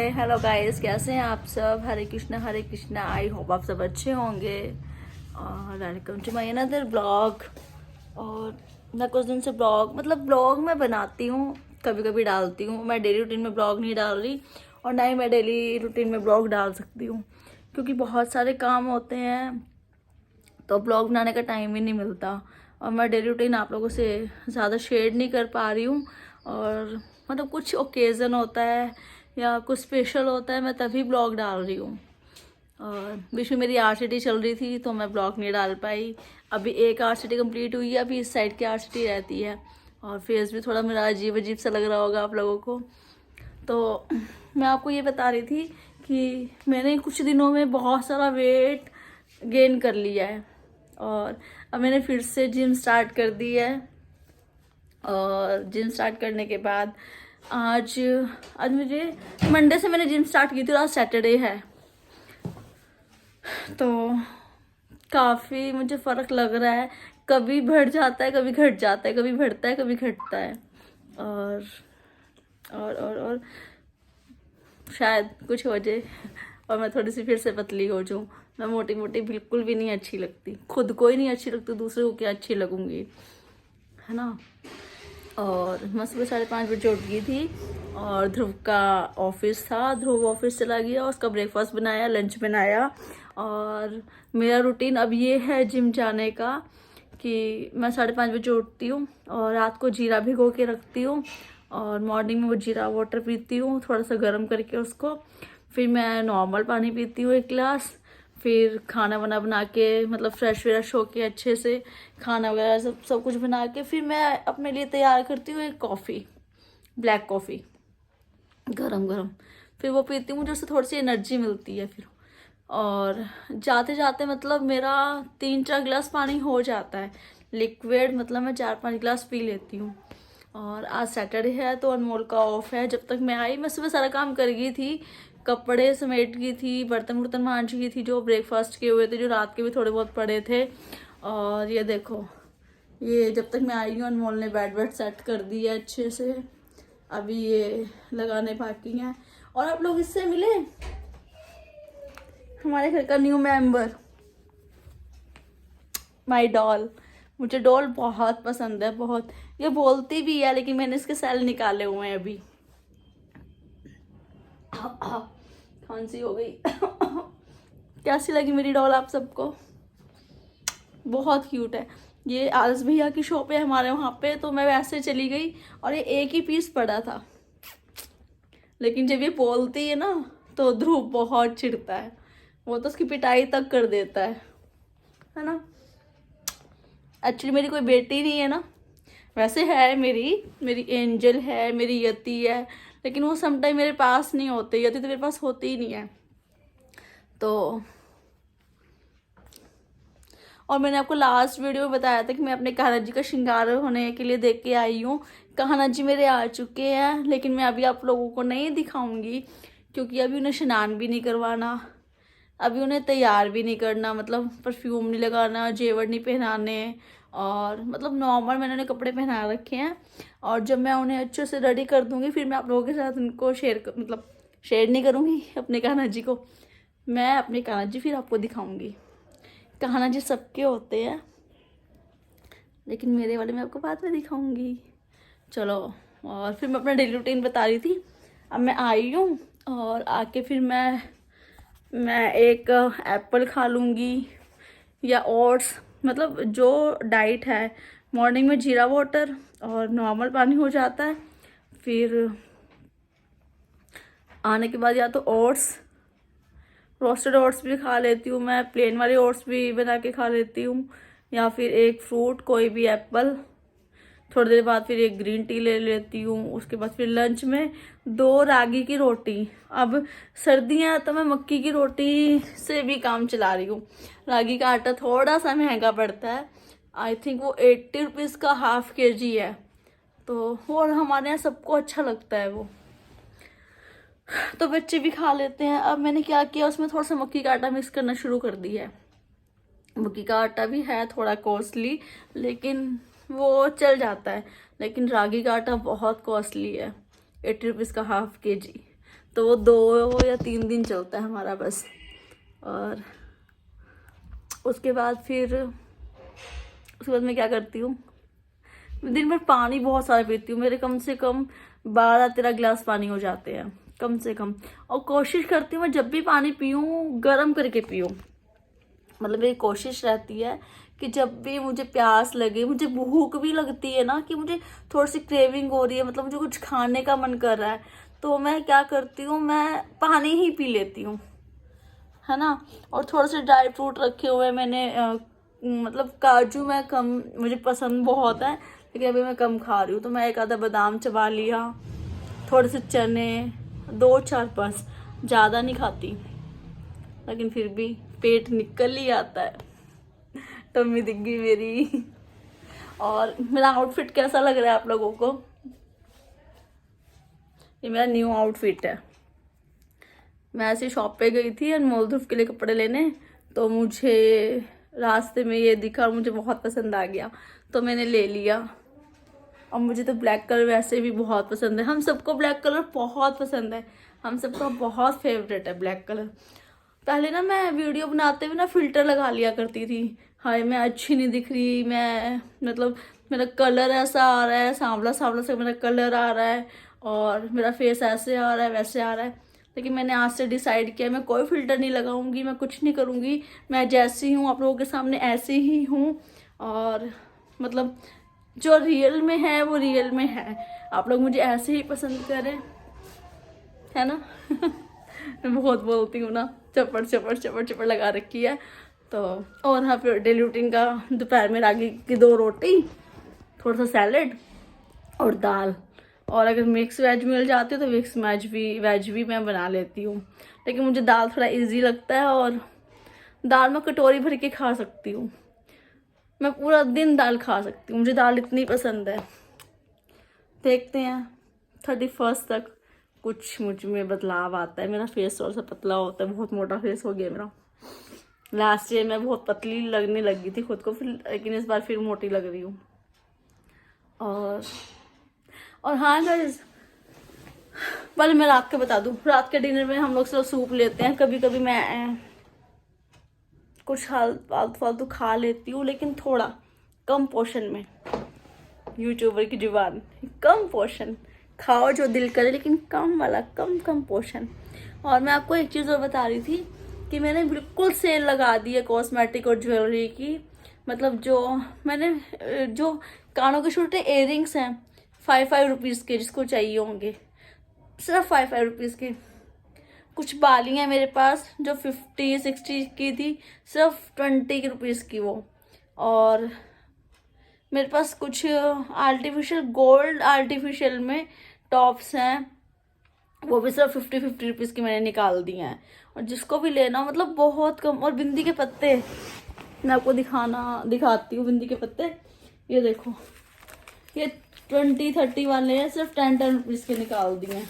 Hello guys, कैसे हैं आप सब। हरे कृष्णा। आई होप आप सब अच्छे होंगे और welcome to my another blog. और मैं कुछ दिन से ब्लॉग मैं बनाती हूँ, कभी कभी डालती हूँ। मैं डेली रूटीन में ब्लॉग नहीं डाल रही और ना ही मैं डेली रूटीन में ब्लॉग डाल सकती हूँ, क्योंकि बहुत सारे काम होते हैं तो ब्लॉग बनाने का टाइम ही नहीं मिलता। और मैं डेली रूटीन आप लोगों से ज़्यादा शेयर नहीं कर पा रही हूँ। और मतलब कुछ ओकेज़न होता है या कुछ स्पेशल होता है, मैं तभी ब्लॉग डाल रही हूँ। और बीच में मेरी आरसीटी चल रही थी तो मैं ब्लॉग नहीं डाल पाई। अभी एक आरसीटी कंप्लीट हुई है, अभी इस साइड की आरसीटी रहती है। और फेस भी थोड़ा मेरा अजीब अजीब सा लग रहा होगा आप लोगों को। तो मैं आपको ये बता रही थी कि मैंने कुछ दिनों में बहुत सारा वेट गेन कर लिया है और अब मैंने फिर से जिम स्टार्ट कर दी है। और जिम स्टार्ट करने के बाद आज मुझे मंडे से मैंने जिम स्टार्ट की थी और आज सैटरडे है, तो काफ़ी मुझे फ़र्क लग रहा है। कभी बढ़ जाता है, कभी घट जाता है, कभी बढ़ता है, कभी घटता है। और और शायद कुछ हो जाए और मैं थोड़ी सी फिर से पतली हो जाऊँ। मैं मोटी मोटी बिल्कुल भी नहीं अच्छी लगती, खुद को ही नहीं अच्छी लगती, दूसरे को क्या अच्छी लगूंगी, है ना। और मैं सुबह 5:30 बजे उठ गई थी और ध्रुव का ऑफिस था। ध्रुव ऑफिस चला गया, उसका ब्रेकफास्ट बनाया, लंच बनाया। और मेरा रूटीन अब ये है जिम जाने का कि मैं 5:30 बजे उठती हूँ और रात को जीरा भिगो के रखती हूँ और मॉर्निंग में वो जीरा वाटर पीती हूँ, थोड़ा सा गर्म करके उसको। फिर मैं नॉर्मल पानी पीती हूँ 1 गिलास। फिर खाना वाना बना के, मतलब फ्रेश व्रेश होके अच्छे से खाना वगैरह सब कुछ बना के फिर मैं अपने लिए तैयार करती हूँ एक कॉफ़ी, ब्लैक कॉफ़ी गरम गरम। फिर वो पीती हूँ, मुझे उससे थोड़ी सी एनर्जी मिलती है फिर। और जाते जाते मतलब मेरा 3-4 गिलास पानी हो जाता है लिक्विड, मतलब मैं 4-5 गिलास पी लेती हूँ। और आज सैटरडे है तो अनमोल का ऑफ है। जब तक मैं आई मैं सुबह सारा काम कर गई थी, कपड़े समेट गई थी, बर्तन वर्तन मांज गई थी, जो ब्रेकफास्ट किए हुए थे, जो रात के भी थोड़े बहुत पड़े थे। और ये देखो, ये जब तक मैं आई हूँ अनमोल ने बेड वेड सेट कर दिया अच्छे से। अभी ये लगाने बाकी हैं। और आप लोग इससे मिले, हमारे घर का न्यू मेंबर, माई डॉल। मुझे डॉल बहुत पसंद है, बहुत। ये बोलती भी है लेकिन मैंने इसके सेल निकाले हुए हैं अभी। खांसी हो गई। कैसी लगी मेरी डॉल आप सबको? बहुत क्यूट है। ये आरस भैया की शॉप है हमारे वहाँ पे, तो मैं वैसे चली गई और ये एक ही पीस पड़ा था। लेकिन जब ये बोलती है ना तो ध्रुव बहुत चिढ़ता है, वो तो उसकी पिटाई तक कर देता है ना। एक्चुअली मेरी कोई बेटी नहीं है ना, वैसे है मेरी एंजल है, मेरी यति है, लेकिन वो समटाइम मेरे पास नहीं होते। यति तो मेरे पास होती ही नहीं है। तो और मैंने आपको लास्ट वीडियो में बताया था कि मैं अपने कान्हा जी का श्रृंगार होने के लिए देख के आई हूँ। कान्हा जी मेरे आ चुके हैं, लेकिन मैं अभी आप लोगों को नहीं दिखाऊंगी क्योंकि अभी उन्हें स्नान भी नहीं करवाना, अभी उन्हें तैयार भी नहीं करना, मतलब परफ्यूम नहीं लगाना, जेवर नहीं पहनाने। और मतलब नॉर्मल मैंने उन्हें कपड़े पहना रखे हैं। और जब मैं उन्हें अच्छे से रेडी कर दूंगी फिर मैं आप लोगों के साथ उनको मतलब शेयर नहीं करूँगी अपने कान्हा जी को। मैं अपने कान्हा जी फिर आपको दिखाऊंगी। कान्हा जी सबके होते हैं लेकिन मेरे वाले मैं आपको बाद में दिखाऊंगी। चलो, और फिर मैं अपना डेली रूटीन बता रही थी। अब मैं आई हूँ और आके फिर मैं एक एप्पल खा लूँगी या ओट्स, मतलब जो डाइट है। मॉर्निंग में जीरा वाटर और नॉर्मल पानी हो जाता है। फिर आने के बाद या तो ओट्स, रोस्टेड ओट्स भी खा लेती हूँ मैं, प्लेन वाले ओट्स भी बना के खा लेती हूँ, या फिर एक फ्रूट कोई भी एप्पल। थोड़ी देर बाद फिर एक ग्रीन टी ले लेती हूँ। उसके बाद फिर लंच में 2 रागी की रोटी। अब सर्दियाँ तो मैं मक्की की रोटी से भी काम चला रही हूँ। रागी का आटा थोड़ा सा महंगा पड़ता है, आई थिंक वो 80 रुपीज़ का ½ kg है। तो और हमारे यहाँ सबको अच्छा लगता है वो, तो बच्चे भी खा लेते हैं। अब मैंने क्या किया, उसमें थोड़ा सा मक्की का आटा मिक्स करना शुरू कर दिया है। मक्की का आटा भी है थोड़ा कॉस्टली, लेकिन वो चल जाता है। लेकिन रागी का आटा बहुत कॉस्टली है, 80 रुपीज़ का ½ kg। तो वो 2 या 3 दिन चलता है हमारा बस। और उसके बाद मैं क्या करती हूँ, दिन भर पानी बहुत सारा पीती हूँ। मेरे कम से कम 12-13 गिलास पानी हो जाते हैं कम से कम। और कोशिश करती हूँ मैं जब भी पानी पीऊँ गर्म करके पीऊँ। मतलब मेरी कोशिश रहती है कि जब भी मुझे प्यास लगे, मुझे भूख भी लगती है ना, कि मुझे थोड़ी सी क्रेविंग हो रही है, मतलब मुझे कुछ खाने का मन कर रहा है, तो मैं क्या करती हूँ, मैं पानी ही पी लेती हूँ, है ना। और थोड़े से ड्राई फ्रूट रखे हुए हैं मैंने, मतलब काजू मैं कम, मुझे पसंद बहुत है लेकिन अभी मैं कम खा रही हूँ, तो मैं एक आधा बादाम चबा लिया, थोड़े से चने, 2-4 बस, ज़्यादा नहीं खाती, लेकिन फिर भी पेट निकल ही आता है। टम्मी दिख गई मेरी। और मेरा आउटफिट कैसा लग रहा है आप लोगों को? ये मेरा न्यू आउटफिट है। मैं ऐसे शॉप पे गई थी अनमोल ध्रुव के लिए कपड़े लेने, तो मुझे रास्ते में ये दिखा और मुझे बहुत पसंद आ गया, तो मैंने ले लिया। और मुझे तो ब्लैक कलर वैसे भी बहुत पसंद है, हम सबको ब्लैक कलर बहुत पसंद है, हम सबका बहुत फेवरेट है ब्लैक कलर। पहले ना मैं वीडियो बनाते हुए ना फिल्टर लगा लिया करती थी, हाय मैं अच्छी नहीं दिख रही, मैं मतलब मेरा कलर ऐसा आ रहा है, सांवला सांवला से मेरा कलर आ रहा है, और मेरा फेस ऐसे आ रहा है वैसे आ रहा है। लेकिन मैंने आज से डिसाइड किया मैं कोई फिल्टर नहीं लगाऊंगी, मैं कुछ नहीं करूंगी, मैं जैसी हूँ आप लोगों के सामने ऐसे ही हूँ। और मतलब जो रियल में है वो रियल में है, आप लोग मुझे ऐसे ही पसंद करें, है ना। मैं बहुत बोलती हूँ ना, चपड़ चपड़ चपड़ चपड़ लगा रखी है। तो और हाँ, फिर डेली रूटीन का दोपहर में रागी की 2 रोटी, थोड़ा सा सैलेड और दाल। और अगर मिक्स वेज मिल जाती है तो मिक्स वेज भी मैं बना लेती हूँ, लेकिन मुझे दाल थोड़ा इजी लगता है, और दाल मैं कटोरी भर के खा सकती हूँ, मैं पूरा दिन दाल खा सकती हूँ, मुझे दाल इतनी पसंद है। देखते हैं 31 तक कुछ मुझ में बदलाव आता है, मेरा फेस थोड़ा सा पतला होता है, बहुत मोटा फेस हो गया मेरा। लास्ट ईयर मैं बहुत पतली लगने लगी थी खुद को, फिर लेकिन इस बार फिर मोटी लग रही हूँ। और हाँ गाइस, पहले मैं रात का बता दूँ, रात के डिनर में हम लोग सिर्फ सूप लेते हैं, कभी कभी मैं कुछ फालतू फालतू खा लेती हूँ, लेकिन थोड़ा कम पोर्शन में। यूट्यूबर की जुबान, कम पोर्शन खाओ जो दिल करे, लेकिन कम वाला, कम कम पोर्शन। और मैं आपको एक चीज़ और बता रही थी कि मैंने बिल्कुल सेल लगा दी है कॉस्मेटिक और ज्वेलरी की। मतलब जो कानों के छोटे इयररिंग्स हैं 5 रुपीज़ के, जिसको चाहिए होंगे, सिर्फ 5 रुपीज़ के। कुछ बालियाँ मेरे पास जो 50-60 की थी, सिर्फ 20 रुपीज़ की वो। और मेरे पास कुछ आर्टिफिशियल में टॉप्स हैं, वो भी सिर्फ 50 रुपीज़ की मैंने निकाल दी हैं। और जिसको भी लेना मतलब बहुत कम। और बिंदी के पत्ते मैं आपको दिखाती हूँ, बिंदी के पत्ते ये देखो, ये 20-30 वाले हैं, सिर्फ 10 रुपीज़ के निकाल दिए हैं।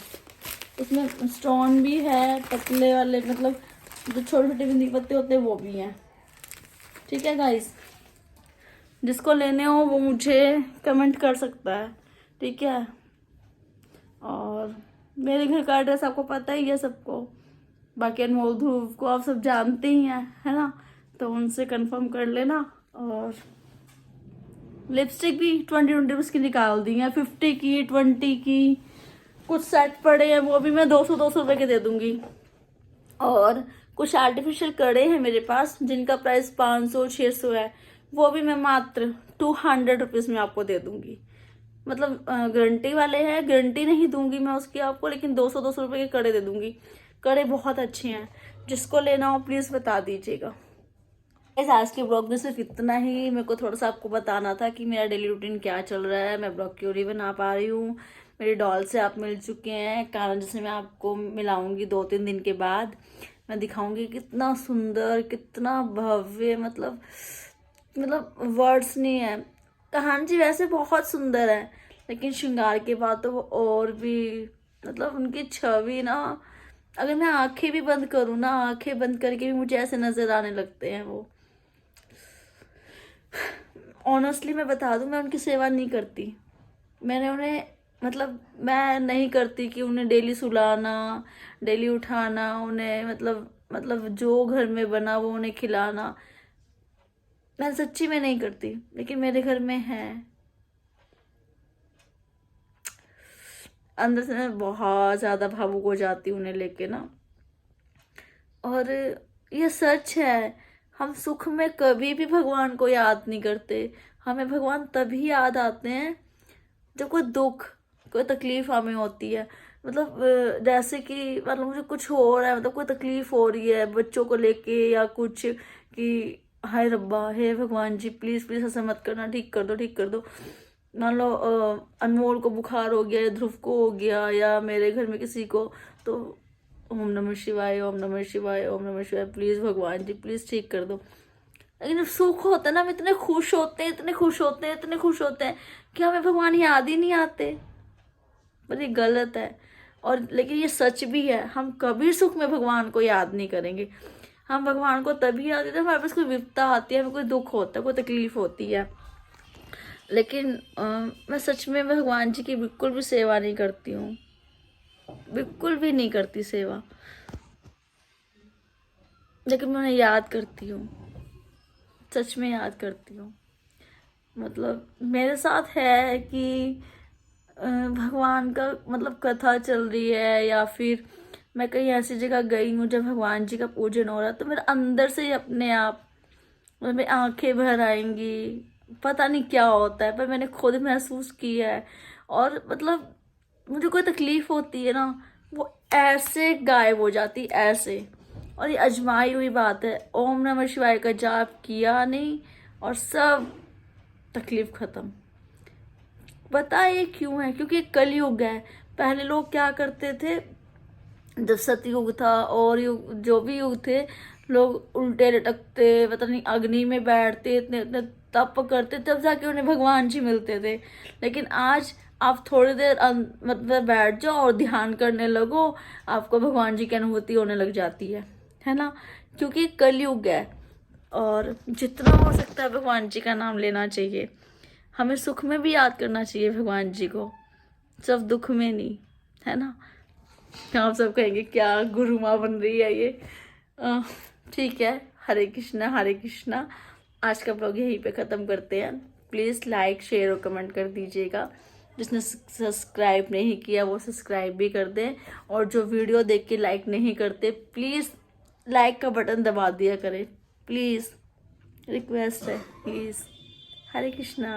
इसमें स्टोन भी है, पतले वाले, मतलब जो छोटे छोटे बिंदी के पत्ते होते हैं वो भी हैं। ठीक है गाइस, जिसको लेने हो वो मुझे कमेंट कर सकता है, ठीक है। और मेरे घर का एड्रेस आपको पता ही है सबको, बाकी अनमोल ध्रुव को आप सब जानते ही हैं, है ना, तो उनसे कंफर्म कर लेना। और लिपस्टिक भी 20 रुपीज़ की निकाल दी है, 50 की, 20 की, कुछ सेट पड़े हैं वो भी मैं 200 रुपये के दे दूंगी। और कुछ आर्टिफिशियल कड़े हैं मेरे पास जिनका प्राइस 500-600 है, वो भी मैं मात्र 200 रुपीज़ में आपको दे दूंगी। मतलब गारंटी वाले हैं, गारंटी नहीं दूंगी मैं उसकी आपको, लेकिन 200 रुपये के कड़े दे दूंगी। कड़े बहुत अच्छे हैं, जिसको लेना हो प्लीज़ बता दीजिएगा। आज के ब्लॉग में सिर्फ इतना ही, मेरे को थोड़ा सा आपको बताना था कि मेरा डेली रूटीन क्या चल रहा है, मैं ब्लॉग क्यों नहीं बना पा रही हूँ। मेरे डॉल से आप मिल चुके हैं, कारण जैसे मैं आपको मिलाऊंगी 2-3 दिन के बाद, मैं दिखाऊंगी कितना सुंदर, कितना भव्य, मतलब वर्ड्स नहीं है। कहान जी वैसे बहुत सुंदर है, लेकिन श्रृंगार के बाद तो वो और भी, मतलब उनकी छवि ना, अगर मैं आंखें भी बंद करूँ ना, आंखें बंद करके भी मुझे ऐसे नजर आने लगते हैं वो। ऑनेस्टली मैं बता दूं, मैं उनकी सेवा नहीं करती, मैंने उन्हें मतलब मैं नहीं करती कि उन्हें डेली सुलाना, डेली उठाना, उन्हें मतलब जो घर में बना वो उन्हें खिलाना, मैं सच्ची में नहीं करती, लेकिन मेरे घर में है। अंदर से मैं बहुत ज्यादा भावुक हो जाती हूँ उन्हें लेके ना। और ये सच है, हम सुख में कभी भी भगवान को याद नहीं करते। हमें भगवान तभी याद आते हैं जब कोई दुख, कोई तकलीफ हमें होती है। मतलब जैसे कि मतलब मुझे कुछ हो रहा है, मतलब कोई तकलीफ हो रही है बच्चों को लेके या कुछ, कि हाय रब्बा, हे भगवान जी, प्लीज प्लीज ऐसा मत करना, ठीक कर दो, ठीक कर दो। मान लो अनमोल को बुखार हो गया या ध्रुव को हो गया या मेरे घर में किसी को, तो ओम नमः शिवाय, ओम नमः शिवाय, ओम नमः शिवाय, प्लीज भगवान जी प्लीज ठीक कर दो। लेकिन जब सुख होता है ना, हम इतने खुश होते हैं, इतने खुश होते हैं, इतने खुश होते हैं कि हमें भगवान याद ही नहीं आते। पर ये गलत है। और लेकिन ये सच भी है, हम कभी सुख में भगवान को याद नहीं करेंगे। हम भगवान को तभी याद करते हैं हमारे पास कोई विपदा आती है, हमें कोई दुख होता है, कोई तकलीफ होती है। लेकिन मैं सच में भगवान जी की बिल्कुल भी सेवा नहीं करती हूँ, बिल्कुल भी नहीं करती सेवा। लेकिन मैं उन्हें याद करती हूँ, सच में याद करती हूँ। मतलब मेरे साथ है कि भगवान का मतलब कथा चल रही है या फिर मैं कहीं ऐसी जगह गई हूँ जब भगवान जी का पूजन हो रहा है, तो मेरे अंदर से ही अपने आप मतलब मेरी आंखें भर आएंगी। पता नहीं क्या होता है, पर मैंने खुद महसूस किया है। और मतलब मुझे कोई तकलीफ होती है ना, वो ऐसे गायब हो जाती, ऐसे। और ये अजमाई हुई बात है, ओम नमः शिवाय का जाप किया नहीं और सब तकलीफ खत्म। पता है ये क्यों है? क्योंकि कलयुग है। पहले लोग क्या करते थे, जब सतयुग था और युग, जो भी युग थे, लोग उल्टे लटकते, पता नहीं अग्नि में बैठते, इतने इतने तप करते, तब जाके उन्हें भगवान जी मिलते थे। लेकिन आज आप थोड़ी देर मतलब बैठ जाओ और ध्यान करने लगो, आपको भगवान जी की अनुभूति होने लग जाती है ना। क्योंकि कलयुग है। और जितना हो सकता है भगवान जी का नाम लेना चाहिए। हमें सुख में भी याद करना चाहिए भगवान जी को, सिर्फ दुख में नहीं, है ना। आप सब कहेंगे क्या गुरु माँ बन रही है ये। ठीक है, हरे कृष्णा हरे कृष्णा। आज का ब्लॉग यहीं पे ख़त्म करते हैं। प्लीज़ लाइक शेयर और कमेंट कर दीजिएगा। जिसने सब्सक्राइब नहीं किया वो सब्सक्राइब भी कर दें। और जो वीडियो देख के लाइक नहीं करते, प्लीज़ लाइक का बटन दबा दिया करें, प्लीज़, रिक्वेस्ट है, प्लीज़। हरे कृष्णा।